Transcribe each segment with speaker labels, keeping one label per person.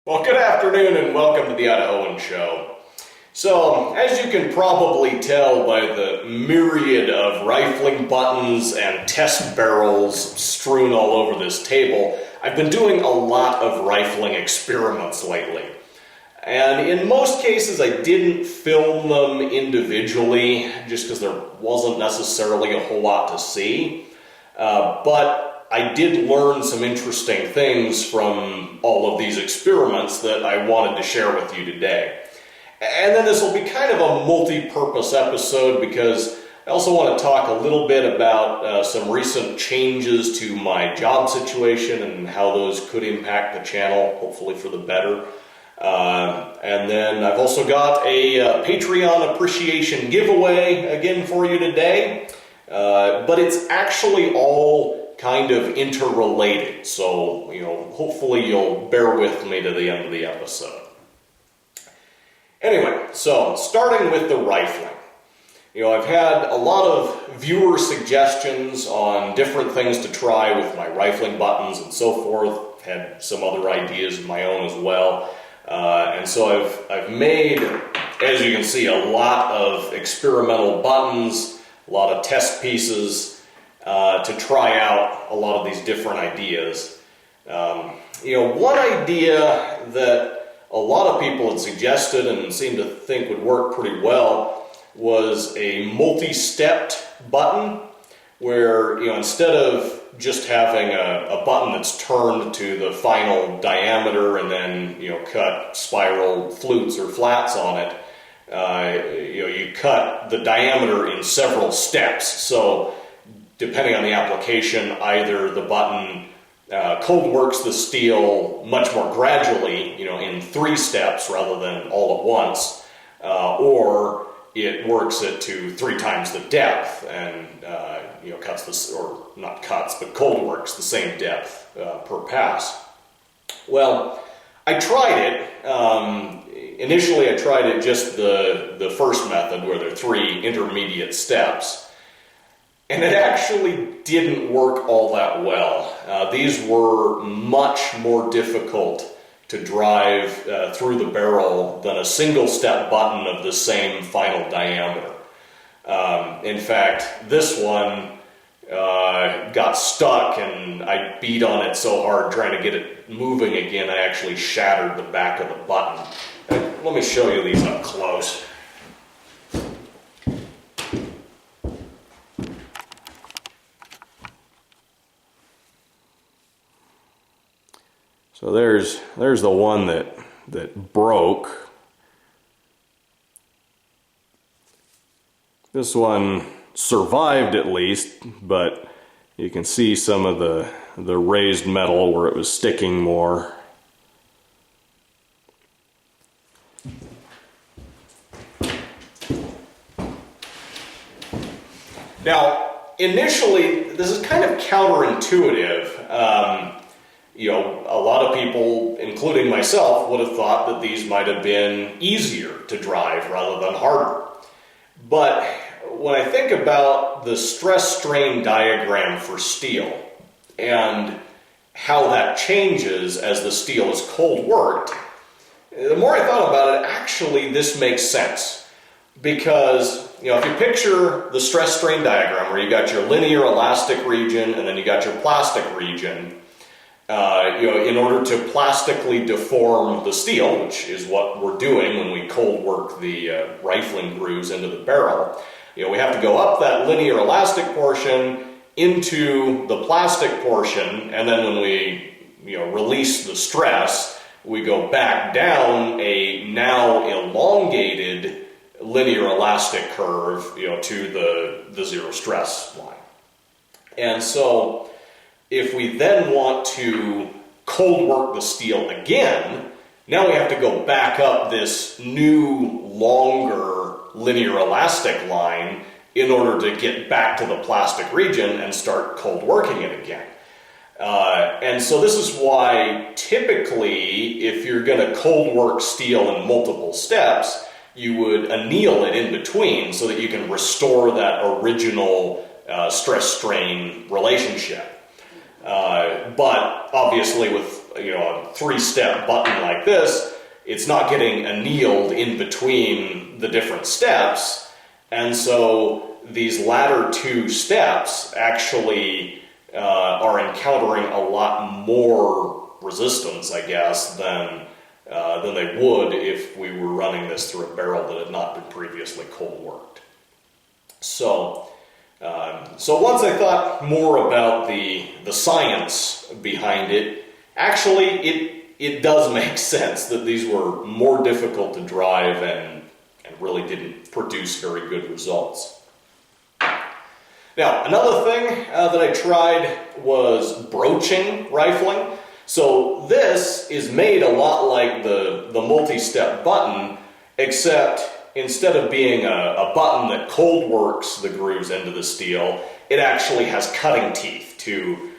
Speaker 1: Well, good afternoon and welcome to the A004 show. So, as you can probably tell by the myriad of rifling buttons and test barrels strewn all over this table, I've been doing a lot of rifling experiments lately. And in most cases I didn't film them individually just because there wasn't necessarily a whole lot to see. But I did learn some interesting things from all of these experiments that I wanted to share with you today. And then this will be kind of a multi-purpose episode because I also want to talk a little bit about some recent changes to my job situation and how those could impact the channel, hopefully for the better. And then I've also got a Patreon appreciation giveaway again for you today. But it's actually all kind of interrelated, so hopefully you'll bear with me to the end of the episode. Anyway, so starting with the rifling. I've had a lot of viewer suggestions on different things to try with my rifling buttons and so forth. Had some other ideas of my own as well. And so I've made, as you can see, a lot of experimental buttons, a lot of test pieces, to try out a lot of these different ideas. One idea that a lot of people had suggested and seemed to think would work pretty well was a multi-stepped button where, instead of just having a button that's turned to the final diameter and then, cut spiral flutes or flats on it, you cut the diameter in several steps. So depending on the application, either the button cold works the steel much more gradually, in 3 steps rather than all at once, or it works it to 3 times the depth and cuts this, or not cuts, but cold works the same depth per pass. Well, I tried it. Initially, I tried it just the first method where there are 3 intermediate steps. And it actually didn't work all that well. These were much more difficult to drive through the barrel than a single-step button of the same final diameter. In fact, this one got stuck and I beat on it so hard trying to get it moving again, I actually shattered the back of the button. Let me show you these up close. So there's the one that broke. This one survived at least, but you can see some of the raised metal where it was sticking more. Now, initially, this is kind of counterintuitive. A lot of people, including myself, would have thought that these might have been easier to drive rather than harder. But when I think about the stress-strain diagram for steel and how that changes as the steel is cold worked, the more I thought about it, actually this makes sense. Because, if you picture the stress-strain diagram where you got your linear elastic region and then you got your plastic region, in order to plastically deform the steel, which is what we're doing when we cold work the rifling grooves into the barrel, we have to go up that linear elastic portion into the plastic portion, and then when we release the stress, we go back down a now elongated linear elastic curve, to the zero stress line. And so if we then want to cold work the steel again, now we have to go back up this new, longer linear elastic line in order to get back to the plastic region and start cold working it again. And so this is why typically, if you're going to cold work steel in multiple steps, you would anneal it in between so that you can restore that original stress-strain relationship. But obviously with a three-step button like this, it's not getting annealed in between the different steps, and so these latter two steps actually are encountering a lot more resistance, I guess, than they would if we were running this through a barrel that had not been previously cold worked. So once I thought more about the science behind it, actually it does make sense that these were more difficult to drive and really didn't produce very good results. Now, another thing that I tried was broaching rifling. So this is made a lot like the multi-step button, except instead of being a button that cold works the grooves into the steel, it actually has cutting teeth to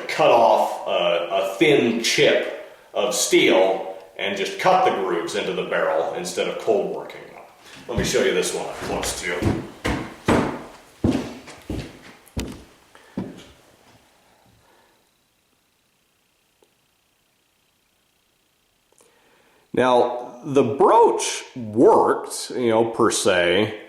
Speaker 1: cut off a thin chip of steel and just cut the grooves into the barrel instead of cold working them. Let me show you this one up close too. Now, the broach worked, per se,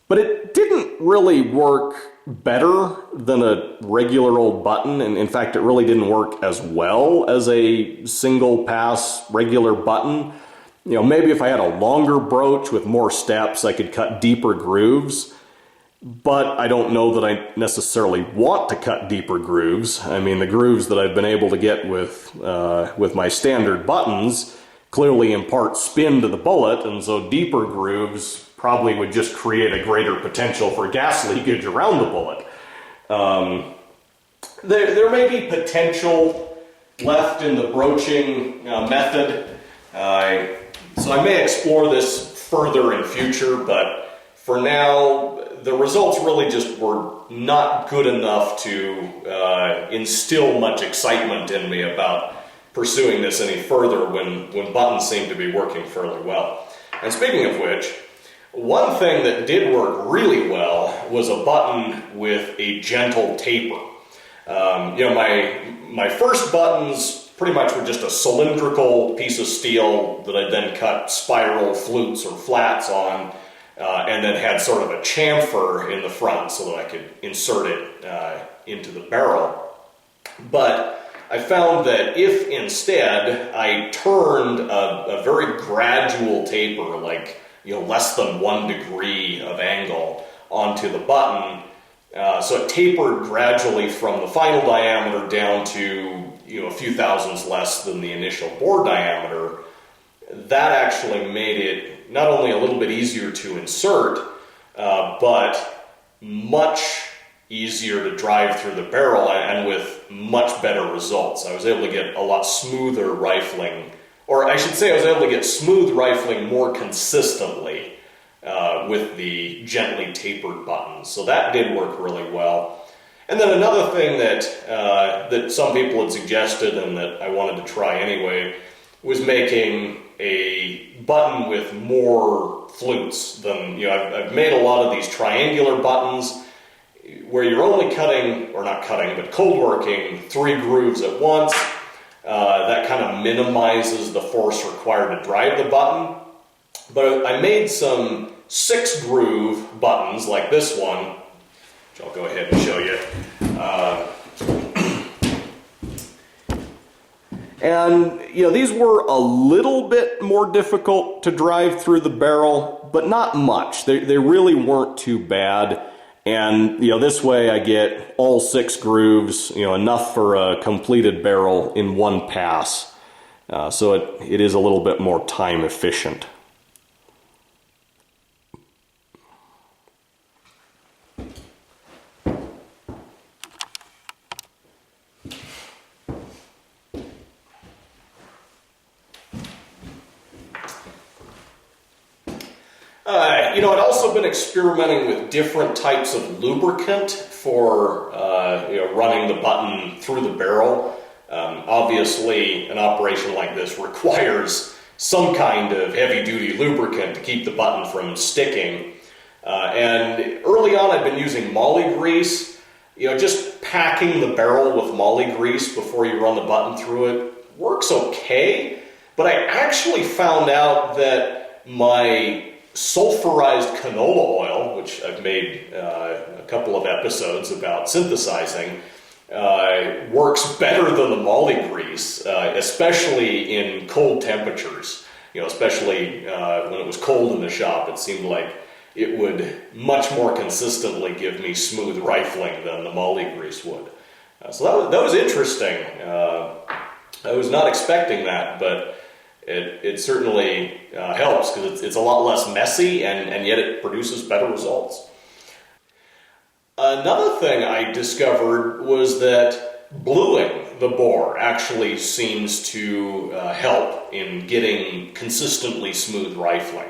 Speaker 1: but it didn't really work better than a regular old button, and in fact, it really didn't work as well as a single pass regular button. Maybe if I had a longer broach with more steps, I could cut deeper grooves, but I don't know that I necessarily want to cut deeper grooves. I mean, the grooves that I've been able to get with my standard buttons clearly impart spin to the bullet, and so deeper grooves probably would just create a greater potential for gas leakage around the bullet. There may be potential left in the broaching method, so I may explore this further in future, but for now, the results really just were not good enough to instill much excitement in me about pursuing this any further when buttons seem to be working fairly well. And speaking of which, one thing that did work really well was a button with a gentle taper. My first buttons pretty much were just a cylindrical piece of steel that I then cut spiral flutes or flats on, and then had sort of a chamfer in the front so that I could insert it into the barrel. But I found that if instead I turned a very gradual taper, like less than 1 degree of angle onto the button, so it tapered gradually from the final diameter down to a few thousandths less than the initial bore diameter, that actually made it not only a little bit easier to insert, but much easier to drive through the barrel and with much better results. I was able to get a lot smoother rifling, or I should say I was able to get smooth rifling more consistently with the gently tapered buttons. So that did work really well. And then another thing that some people had suggested and that I wanted to try anyway was making a button with more flutes than, I've made a lot of these triangular buttons where you're only cold working 3 grooves at once. That kind of minimizes the force required to drive the button. But I made some 6 groove buttons like this one, which I'll go ahead and show you. And these were a little bit more difficult to drive through the barrel, but not much. They really weren't too bad. And this way I get all 6 grooves, enough for a completed barrel in one pass. So it is a little bit more time efficient. I'd also been experimenting with different types of lubricant for running the button through the barrel. Obviously, an operation like this requires some kind of heavy-duty lubricant to keep the button from sticking. And early on, I'd been using moly grease. Just packing the barrel with moly grease before you run the button through it works okay, but I actually found out that my sulfurized canola oil, which I've made a couple of episodes about synthesizing, works better than the moly grease, especially in cold temperatures. Especially when it was cold in the shop, it seemed like it would much more consistently give me smooth rifling than the moly grease would. So that was interesting. I was not expecting that, but it certainly helps because it's a lot less messy and yet it produces better results. Another thing I discovered was that bluing the bore actually seems to help in getting consistently smooth rifling.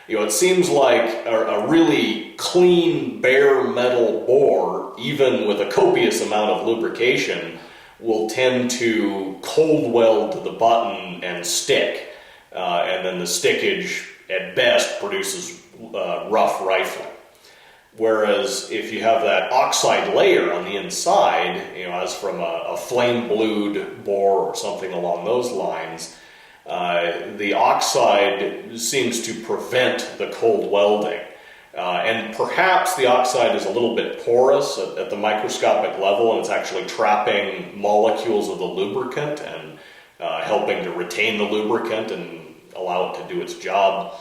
Speaker 1: It seems like a really clean bare metal bore, even with a copious amount of lubrication, will tend to cold weld to the button and stick. And then the stickage at best produces rough rifling. Whereas if you have that oxide layer on the inside, as from a flame blued bore or something along those lines, the oxide seems to prevent the cold welding. And perhaps the oxide is a little bit porous at the microscopic level, and it's actually trapping molecules of the lubricant and helping to retain the lubricant and allow it to do its job.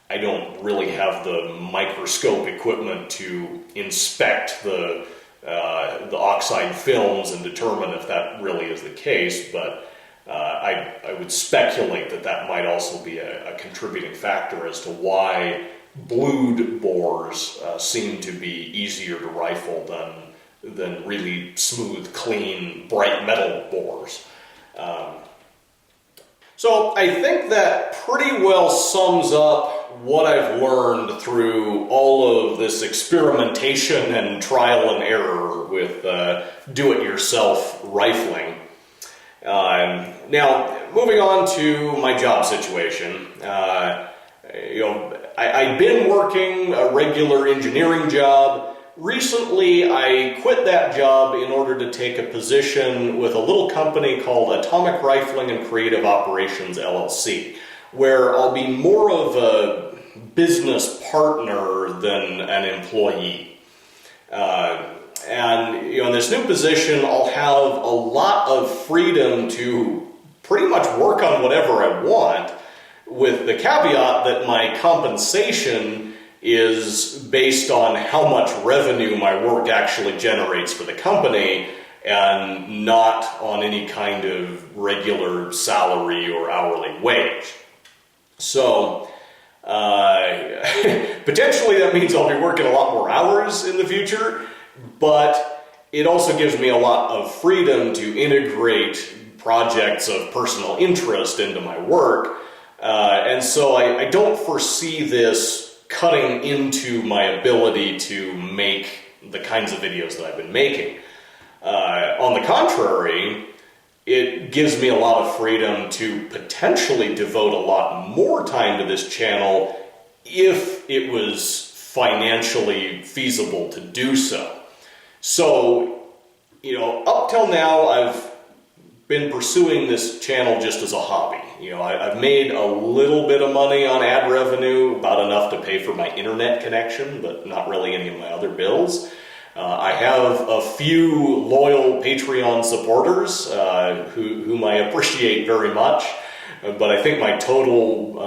Speaker 1: I don't really have the microscope equipment to inspect the oxide films and determine if that really is the case, but I would speculate that might also be a contributing factor as to why blued bores seem to be easier to rifle than really smooth, clean, bright metal bores. So I think that pretty well sums up what I've learned through all of this experimentation and trial and error with do-it-yourself rifling. Now, moving on to my job situation. I'd been working a regular engineering job. Recently, I quit that job in order to take a position with a little company called Atomic Rifling and Creative Operations, LLC, where I'll be more of a business partner than an employee. And in this new position, I'll have a lot of freedom to pretty much work on whatever I want, with the caveat that my compensation is based on how much revenue my work actually generates for the company and not on any kind of regular salary or hourly wage. So, potentially that means I'll be working a lot more hours in the future, but it also gives me a lot of freedom to integrate projects of personal interest into my work. And so I don't foresee this cutting into my ability to make the kinds of videos that I've been making. On the contrary, it gives me a lot of freedom to potentially devote a lot more time to this channel if it was financially feasible to do so. So, up till now, I've been pursuing this channel just as a hobby. I've made a little bit of money on ad revenue, about enough to pay for my internet connection, but not really any of my other bills. I have a few loyal Patreon supporters whom I appreciate very much, but I think my total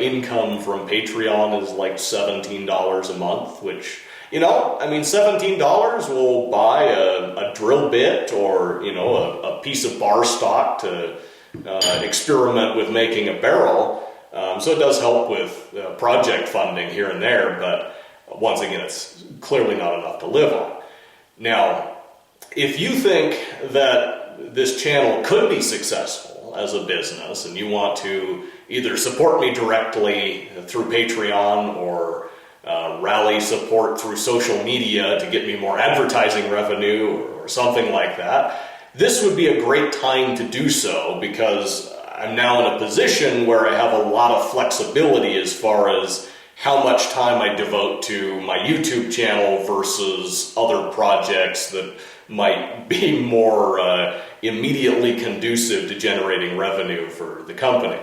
Speaker 1: income from Patreon is like $17 a month, which, $17 will buy a drill bit or, a piece of bar stock to experiment with making a barrel. So it does help with project funding here and there, but once again, it's clearly not enough to live on. Now, if you think that this channel could be successful as a business and you want to either support me directly through Patreon or rally support through social media to get me more advertising revenue or something like that, this would be a great time to do so, because I'm now in a position where I have a lot of flexibility as far as how much time I devote to my YouTube channel versus other projects that might be more immediately conducive to generating revenue for the company.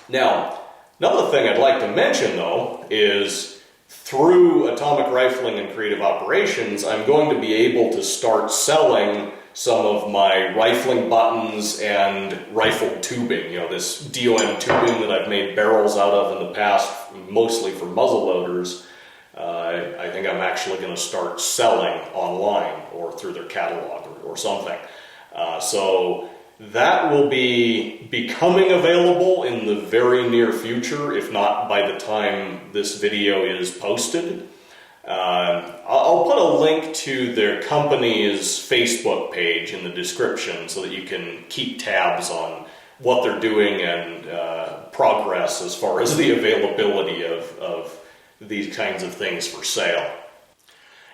Speaker 1: Now, another thing I'd like to mention, though, is through Atomic Rifling and Creative Operations, I'm going to be able to start selling some of my rifling buttons and rifle tubing. You know, this DOM tubing that I've made barrels out of in the past, mostly for muzzle loaders. I think I'm actually going to start selling online or through their catalog or something. So that will be becoming available in the very near future, if not by the time this video is posted. I'll put a link to their company's Facebook page in the description so that you can keep tabs on what they're doing and progress as far as the availability of these kinds of things for sale.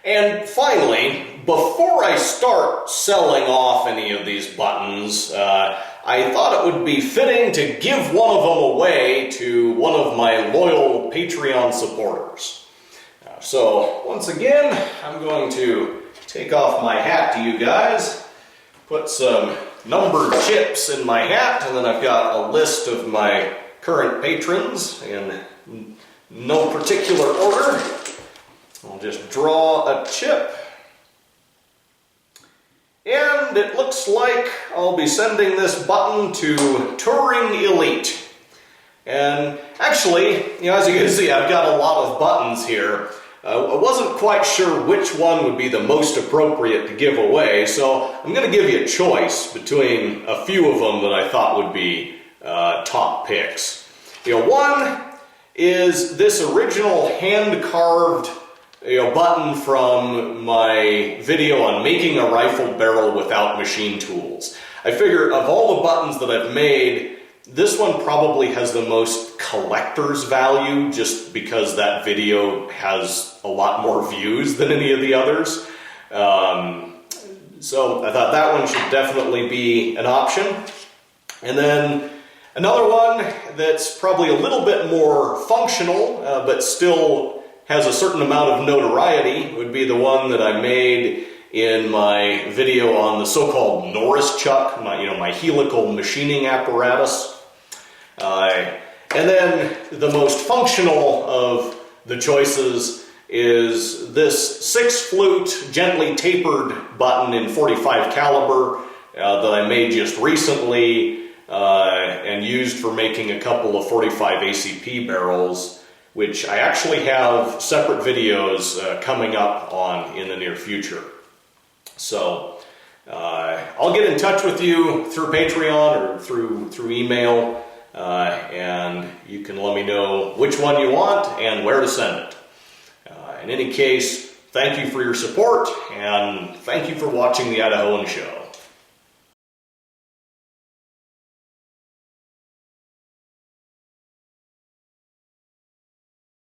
Speaker 1: And finally, before I start selling off any of these buttons, I thought it would be fitting to give one of them away to one of my loyal Patreon supporters. So, once again, I'm going to take off my hat to you guys, put some numbered chips in my hat, and then I've got a list of my current patrons in no particular order. I'll just draw a chip. And it looks like I'll be sending this button to Touring Elite. And actually, as you can see, I've got a lot of buttons here. I wasn't quite sure which one would be the most appropriate to give away, so I'm going to give you a choice between a few of them that I thought would be top picks. One is this original hand-carved button from my video on making a rifle barrel without machine tools. I figure of all the buttons that I've made, this one probably has the most collector's value just because that video has a lot more views than any of the others. So I thought that one should definitely be an option. And then another one that's probably a little bit more functional, but still has a certain amount of notoriety would be the one that I made in my video on the so-called Norris chuck, my helical machining apparatus. And then the most functional of the choices is this 6-flute gently tapered button in .45 caliber that I made just recently and used for making a couple of .45 ACP barrels, which I actually have separate videos coming up on in the near future. So I'll get in touch with you through Patreon or through email, and you can let me know which one you want and where to send it. In any case, thank you for your support, and thank you for watching the Idahoan Show.